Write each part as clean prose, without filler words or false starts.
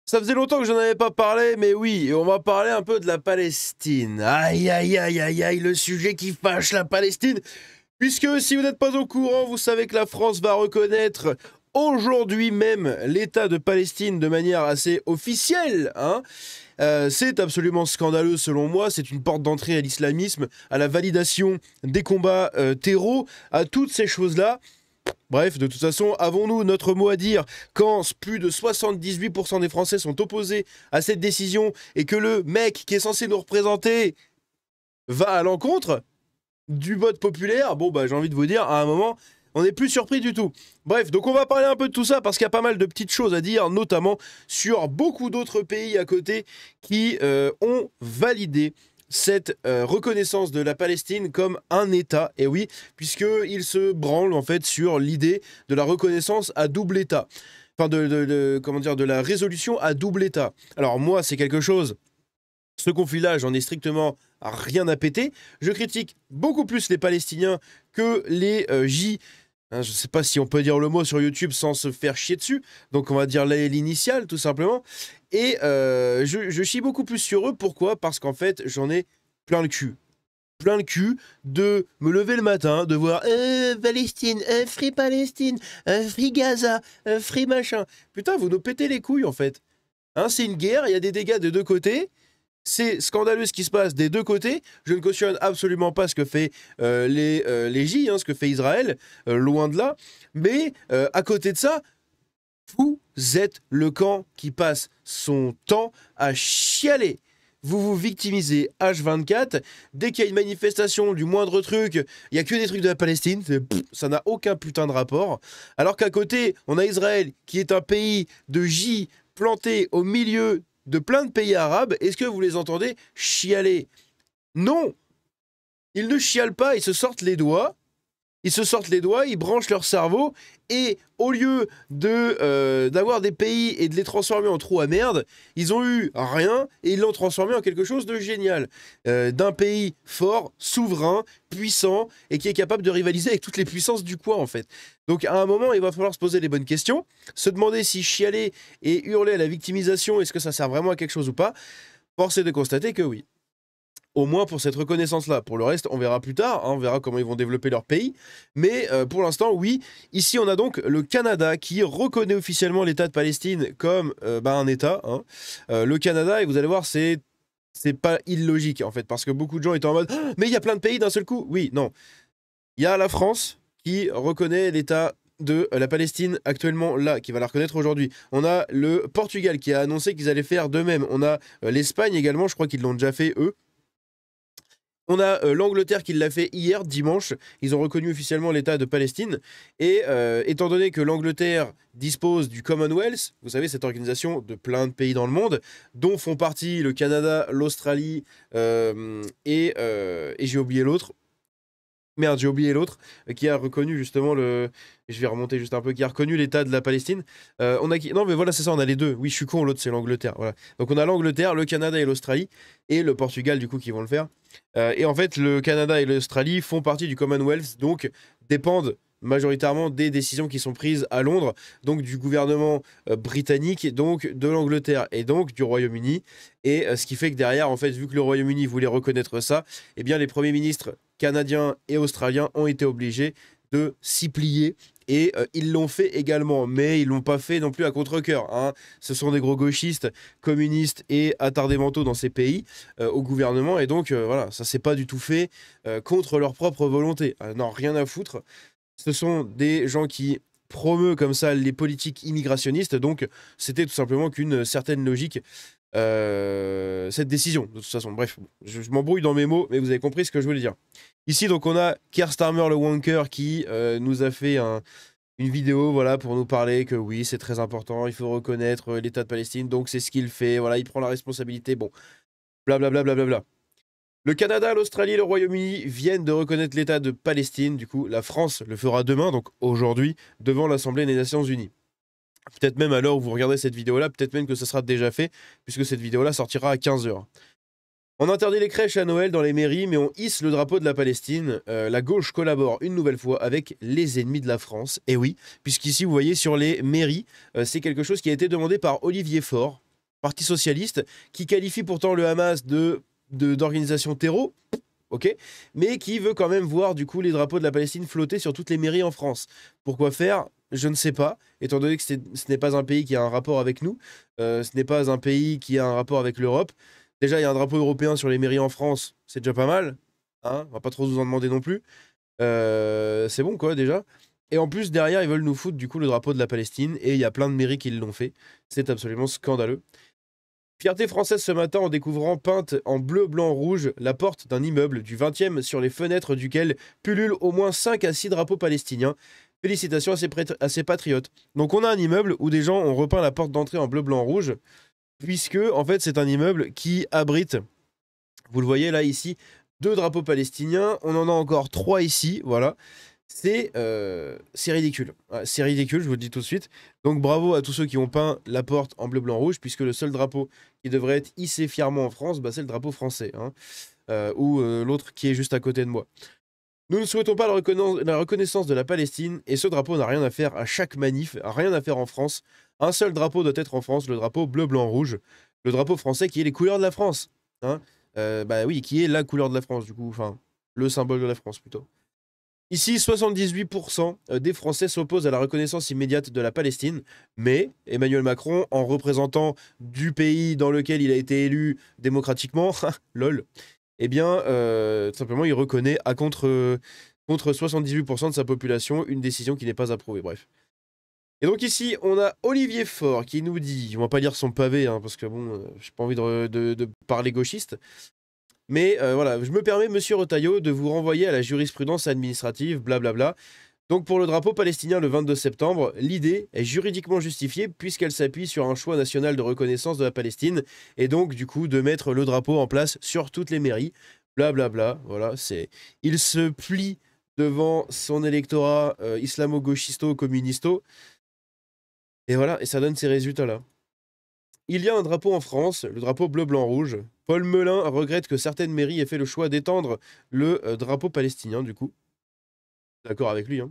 Ça faisait longtemps que j'en avais pas parlé, mais oui, on va parler un peu de la Palestine. Aïe, aïe, aïe, aïe, aïe, le sujet qui fâche la Palestine. Puisque si vous n'êtes pas au courant, vous savez que la France va reconnaître aujourd'hui même l'État de Palestine de manière assez officielle. C'est absolument scandaleux selon moi, c'est une porte d'entrée à l'islamisme, à la validation des combats terreaux, à toutes ces choses-là. Bref, de toute façon, avons-nous notre mot à dire quand plus de 78% des Français sont opposés à cette décision et que le mec qui est censé nous représenter va à l'encontre du vote populaire? Bon, bah j'ai envie de vous dire, à un moment, on n'est plus surpris du tout. Bref, donc on va parler un peu de tout ça parce qu'il y a pas mal de petites choses à dire, notamment sur beaucoup d'autres pays à côté qui ont validé cette reconnaissance de la Palestine comme un État, et oui, puisqu'ils se branlent en fait sur l'idée de la reconnaissance à double État. Enfin, comment dire, de la résolution à double État. Alors moi, c'est quelque chose, ce conflit-là, j'en ai strictement rien à péter. Je critique beaucoup plus les Palestiniens que les J. Je ne sais pas si on peut dire le mot sur YouTube sans se faire chier dessus. Donc on va dire l'initiale, tout simplement. Et je chie beaucoup plus sur eux. Pourquoi? Parce qu'en fait, j'en ai plein le cul. Plein le cul de me lever le matin, de voir Palestine, Free Palestine, Free Gaza, Free machin. Putain, vous nous pétez les couilles, en fait. C'est une guerre, il y a des dégâts de deux côtés. C'est scandaleux ce qui se passe des deux côtés. Je ne cautionne absolument pas ce que fait les J, ce que fait Israël, loin de là. Mais à côté de ça, vous êtes le camp qui passe son temps à chialer. Vous vous victimisez H24. Dès qu'il y a une manifestation, du moindre truc, il n'y a que des trucs de la Palestine. Ça n'a aucun putain de rapport. Alors qu'à côté, on a Israël qui est un pays de J planté au milieu de plein de pays arabes. Est-ce que vous les entendez chialer? Non! Ils ne chialent pas, ils se sortent les doigts. Ils branchent leur cerveau, et au lieu d'avoir des pays et de les transformer en trous à merde, ils ont eu rien et ils l'ont transformé en quelque chose de génial. D'un pays fort, souverain, puissant, et qui est capable de rivaliser avec toutes les puissances du coin, en fait. Donc à un moment, il va falloir se poser les bonnes questions, se demander si chialer et hurler à la victimisation, est-ce que ça sert vraiment à quelque chose ou pas? Force est de constater que oui. Au moins pour cette reconnaissance-là. Pour le reste, on verra plus tard, on verra comment ils vont développer leur pays. Mais pour l'instant, oui. Ici, on a donc le Canada qui reconnaît officiellement l'État de Palestine comme un État. Le Canada, et vous allez voir, c'est pas illogique, en fait, parce que beaucoup de gens étaient en mode « Mais il y a plein de pays d'un seul coup !» Oui, non. Il y a la France qui reconnaît l'État de la Palestine actuellement là, qui va la reconnaître aujourd'hui. On a le Portugal qui a annoncé qu'ils allaient faire de même. On a l'Espagne également, je crois qu'ils l'ont déjà fait, eux. On a l'Angleterre qui l'a fait hier, dimanche. Ils ont reconnu officiellement l'État de Palestine. Et étant donné que l'Angleterre dispose du Commonwealth, vous savez, cette organisation de plein de pays dans le monde, dont font partie le Canada, l'Australie et j'ai oublié l'autre. Merde, j'ai oublié l'autre, qui a reconnu justement le... Je vais remonter juste un peu, qui a reconnu l'État de la Palestine. On a qui... Non, mais voilà, c'est ça, on a les deux. Oui, je suis con, l'autre, c'est l'Angleterre. Voilà. Donc on a l'Angleterre, le Canada et l'Australie, et le Portugal, du coup, qui vont le faire. Et en fait, le Canada et l'Australie font partie du Commonwealth, donc dépendent majoritairement des décisions qui sont prises à Londres, donc du gouvernement britannique, donc de l'Angleterre et donc du Royaume-Uni. Et ce qui fait que derrière, en fait, vu que le Royaume-Uni voulait reconnaître ça, eh bien les premiers ministres canadiens et australiens ont été obligés de s'y plier. Et ils l'ont fait également, mais ils l'ont pas fait non plus à contre-cœur. Ce sont des gros gauchistes, communistes et attardés mentaux dans ces pays, au gouvernement, et donc voilà, ça s'est pas du tout fait contre leur propre volonté. Non, rien à foutre. Ce sont des gens qui promeuvent comme ça les politiques immigrationnistes, donc c'était tout simplement qu'une certaine logique, cette décision, de toute façon. Bref, je m'embrouille dans mes mots, mais vous avez compris ce que je voulais dire. Ici, donc, on a Keir Starmer, le wanker, qui nous a fait une vidéo, voilà, pour nous parler que oui, c'est très important, il faut reconnaître l'État de Palestine, donc c'est ce qu'il fait, voilà, il prend la responsabilité, bon, blablabla, blablabla. Le Canada, l'Australie et le Royaume-Uni viennent de reconnaître l'État de Palestine. Du coup, la France le fera demain, donc aujourd'hui, devant l'Assemblée des Nations Unies. Peut-être même à l'heure où vous regardez cette vidéo-là, peut-être même que ça sera déjà fait, puisque cette vidéo-là sortira à 15h. On interdit les crèches à Noël dans les mairies, mais on hisse le drapeau de la Palestine. La gauche collabore une nouvelle fois avec les ennemis de la France. Et oui, puisqu'ici, vous voyez, sur les mairies, c'est quelque chose qui a été demandé par Olivier Faure. parti socialiste, qui qualifie pourtant le Hamas d'organisation terreau, ok, mais qui veut quand même voir du coup les drapeaux de la Palestine flotter sur toutes les mairies en France. Pourquoi faire? Je ne sais pas, étant donné que ce n'est pas un pays qui a un rapport avec nous, ce n'est pas un pays qui a un rapport avec l'Europe. Déjà, il y a un drapeau européen sur les mairies en France, c'est déjà pas mal, hein, on va pas trop vous en demander non plus. C'est bon quoi déjà. Et en plus derrière ils veulent nous foutre du coup le drapeau de la Palestine et il y a plein de mairies qui l'ont fait. C'est absolument scandaleux. Fierté française ce matin en découvrant peinte en bleu, blanc, rouge la porte d'un immeuble du 20e sur les fenêtres duquel pullulent au moins 5 à 6 drapeaux palestiniens. Félicitations à ces patriotes. Donc on a un immeuble où des gens ont repeint la porte d'entrée en bleu, blanc, rouge, puisque en fait c'est un immeuble qui abrite, vous le voyez là ici, 2 drapeaux palestiniens. On en a encore 3 ici, voilà. C'est ridicule. Ouais, c'est ridicule, je vous le dis tout de suite. Donc bravo à tous ceux qui ont peint la porte en bleu, blanc, rouge, puisque le seul drapeau qui devrait être hissé fièrement en France, bah, c'est le drapeau français. Hein, ou l'autre qui est juste à côté de moi. Nous ne souhaitons pas la reconnaissance de la Palestine, et ce drapeau n'a rien à faire à chaque manif, rien à faire en France. Un seul drapeau doit être en France, le drapeau bleu, blanc, rouge. Le drapeau français qui est les couleurs de la France. Hein, bah oui, qui est la couleur de la France, du coup, enfin, le symbole de la France plutôt. Ici, 78% des Français s'opposent à la reconnaissance immédiate de la Palestine, mais Emmanuel Macron, en représentant du pays dans lequel il a été élu démocratiquement, lol, eh bien, tout simplement, il reconnaît à contre 78% de sa population une décision qui n'est pas approuvée, bref. Et donc ici, on a Olivier Faure qui nous dit, on va pas lire son pavé, hein, parce que bon, j'ai pas envie de parler gauchiste, mais voilà, je me permets, monsieur Retailleau, de vous renvoyer à la jurisprudence administrative, blablabla. Donc pour le drapeau palestinien le 22 septembre, l'idée est juridiquement justifiée puisqu'elle s'appuie sur un choix national de reconnaissance de la Palestine, et donc du coup de mettre le drapeau en place sur toutes les mairies, blablabla, voilà, c'est... Il se plie devant son électorat islamo-gauchisto-communisto, et voilà, et ça donne ces résultats-là. Il y a un drapeau en France, le drapeau bleu-blanc-rouge. Paul Melun regrette que certaines mairies aient fait le choix d'étendre le drapeau palestinien, du coup. D'accord avec lui. Hein.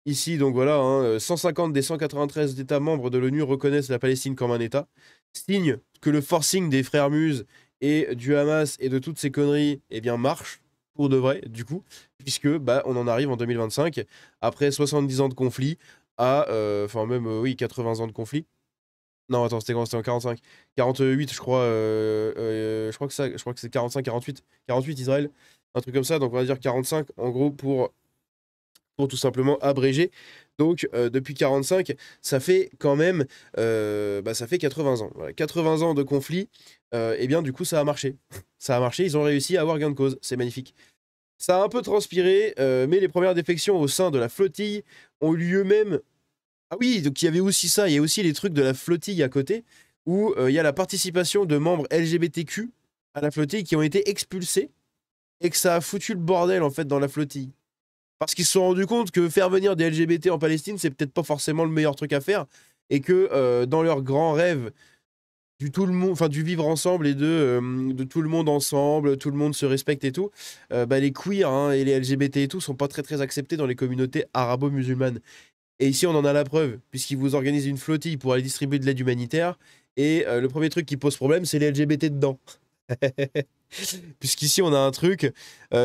Ici, donc voilà, hein, 150 des 193 États membres de l'ONU reconnaissent la Palestine comme un État. Signe que le forcing des frères Muses et du Hamas et de toutes ces conneries, eh bien, marche, pour de vrai, du coup, puisque bah, on en arrive en 2025, après 70 ans de conflit, à, enfin même, oui, 80 ans de conflit. Non, attends, c'était quand? C'était en 45. 48, je crois que c'est 45, 48. 48 Israël. Un truc comme ça. Donc on va dire 45 en gros pour tout simplement abréger. Donc depuis 45, ça fait quand même ça fait 80 ans. Voilà. 80 ans de conflit, et bien du coup ça a marché. Ça a marché, ils ont réussi à avoir gain de cause. C'est magnifique. Ça a un peu transpiré, mais les premières défections au sein de la flottille ont eu lieu même. Ah oui, donc il y avait aussi ça, il y a aussi les trucs de la flottille à côté, où il y a la participation de membres LGBTQ à la flottille qui ont été expulsés, et que ça a foutu le bordel en fait dans la flottille. Parce qu'ils se sont rendus compte que faire venir des LGBT en Palestine, c'est peut-être pas forcément le meilleur truc à faire, et que dans leur grand rêve du tout le monde, enfin du vivre ensemble et de tout le monde ensemble, tout le monde se respecte et tout, bah, les queers hein, et les LGBT et tout sont pas très très acceptés dans les communautés arabo-musulmanes. Et ici, on en a la preuve, puisqu'ils vous organisent une flottille pour aller distribuer de l'aide humanitaire. Et le premier truc qui pose problème, c'est les LGBT dedans. Puisqu'ici, on a un truc,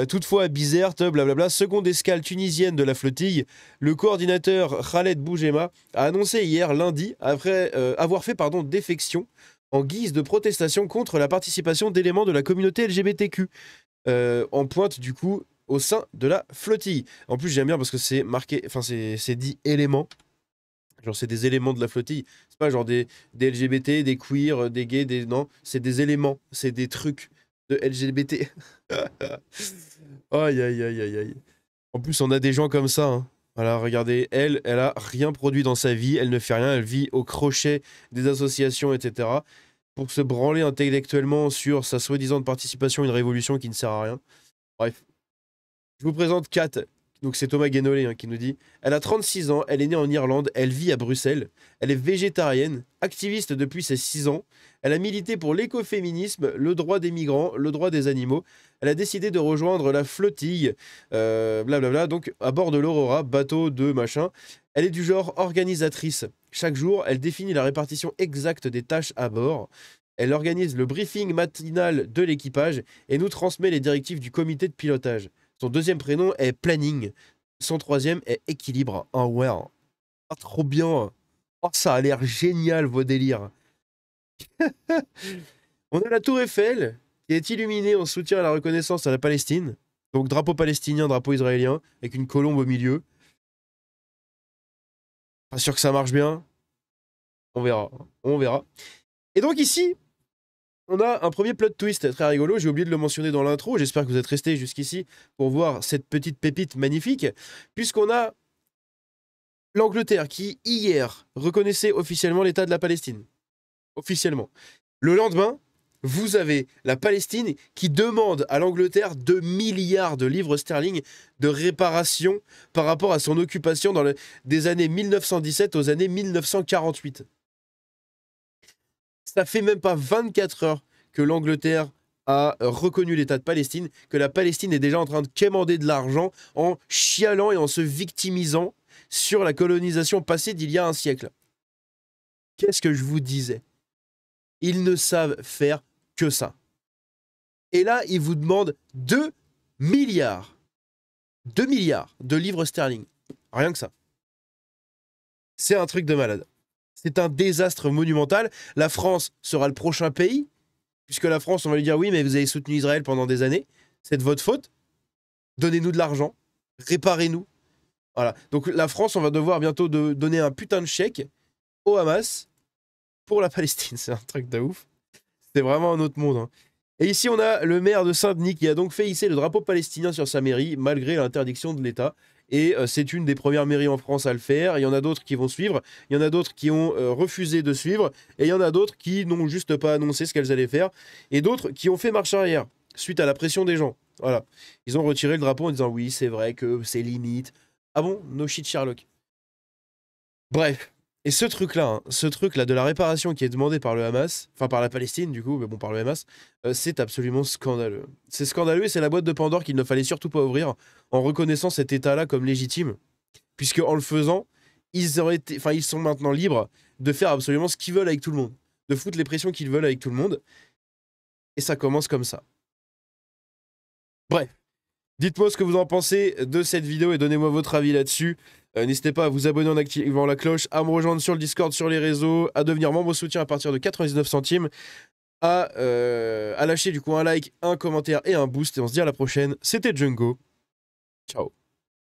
toutefois Bizerte, blablabla, seconde escale tunisienne de la flottille, le coordinateur Khaled Boujema a annoncé hier lundi, après avoir fait défection en guise de protestation contre la participation d'éléments de la communauté LGBTQ. En pointe, du coup, au sein de la flottille. En plus, j'aime bien parce que c'est marqué, enfin, c'est dit éléments. Genre, c'est des éléments de la flottille. C'est pas genre des LGBT, des queers, des gays, des. Non, c'est des éléments. C'est des trucs de LGBT. Aïe, aïe, aïe, aïe, aïe. En plus, on a des gens comme ça. Hein. Voilà, regardez, elle a rien produit dans sa vie. Elle ne fait rien. Elle vit au crochet des associations, etc. Pour se branler intellectuellement sur sa soi-disant participation à une révolution qui ne sert à rien. Bref. Je vous présente Kat, donc c'est Thomas Guénolé hein, qui nous dit « Elle a 36 ans, elle est née en Irlande, elle vit à Bruxelles, elle est végétarienne, activiste depuis ses 6 ans, elle a milité pour l'écoféminisme, le droit des migrants, le droit des animaux, elle a décidé de rejoindre la flottille, blablabla, donc à bord de l'Aurora, bateau de machin, elle est du genre organisatrice. Chaque jour, elle définit la répartition exacte des tâches à bord. Elle organise le briefing matinal de l'équipage et nous transmet les directives du comité de pilotage. Son deuxième prénom est Planning. Son troisième est Équilibre. Ah ouais, ah, trop bien. Oh, ça a l'air génial, vos délires. On a la tour Eiffel qui est illuminée en soutien à la reconnaissance à la Palestine. Donc drapeau palestinien, drapeau israélien, avec une colombe au milieu. Pas sûr que ça marche bien. On verra. On verra. Et donc ici, on a un premier plot twist très rigolo. J'ai oublié de le mentionner dans l'intro. J'espère que vous êtes restés jusqu'ici pour voir cette petite pépite magnifique. Puisqu'on a l'Angleterre qui, hier, reconnaissait officiellement l'État de la Palestine. Officiellement. Le lendemain, vous avez la Palestine qui demande à l'Angleterre 2 milliards de livres sterling de réparation par rapport à son occupation des années 1917 aux années 1948. Ça fait même pas 24 heures que l'Angleterre a reconnu l'État de Palestine, que la Palestine est déjà en train de quémander de l'argent en chialant et en se victimisant sur la colonisation passée d'il y a un siècle. Qu'est-ce que je vous disais? Ils ne savent faire que ça. Et là, ils vous demandent 2 milliards. 2 milliards de livres sterling. Rien que ça. C'est un truc de malade. C'est un désastre monumental. La France sera le prochain pays, puisque la France, on va lui dire oui, mais vous avez soutenu Israël pendant des années. C'est de votre faute. Donnez-nous de l'argent. Réparez-nous. Voilà. Donc la France, on va devoir bientôt donner un putain de chèque au Hamas pour la Palestine. C'est un truc de ouf. C'est vraiment un autre monde. Hein. Et ici, on a le maire de Saint-Denis qui a donc fait hisser le drapeau palestinien sur sa mairie, malgré l'interdiction de l'État. Et c'est une des premières mairies en France à le faire. Il y en a d'autres qui vont suivre. Il y en a d'autres qui ont refusé de suivre. Et il y en a d'autres qui n'ont juste pas annoncé ce qu'elles allaient faire. Et d'autres qui ont fait marche arrière, suite à la pression des gens. Voilà. Ils ont retiré le drapeau en disant oui, c'est vrai que c'est limite. Ah bon? No shit Sherlock. Bref. Et ce truc-là de la réparation qui est demandé par le Hamas, enfin par la Palestine du coup, mais bon par le Hamas, c'est absolument scandaleux. C'est scandaleux et c'est la boîte de Pandore qu'il ne fallait surtout pas ouvrir en reconnaissant cet État-là comme légitime, puisque en le faisant, ils sont maintenant libres de faire absolument ce qu'ils veulent avec tout le monde, de foutre les pressions qu'ils veulent avec tout le monde, et ça commence comme ça. Bref. Dites-moi ce que vous en pensez de cette vidéo et donnez-moi votre avis là-dessus. N'hésitez pas à vous abonner en activant la cloche, à me rejoindre sur le Discord, sur les réseaux, à devenir membre soutien à partir de 99 centimes, à lâcher du coup un like, un commentaire et un boost. Et on se dit à la prochaine. C'était Django. Ciao.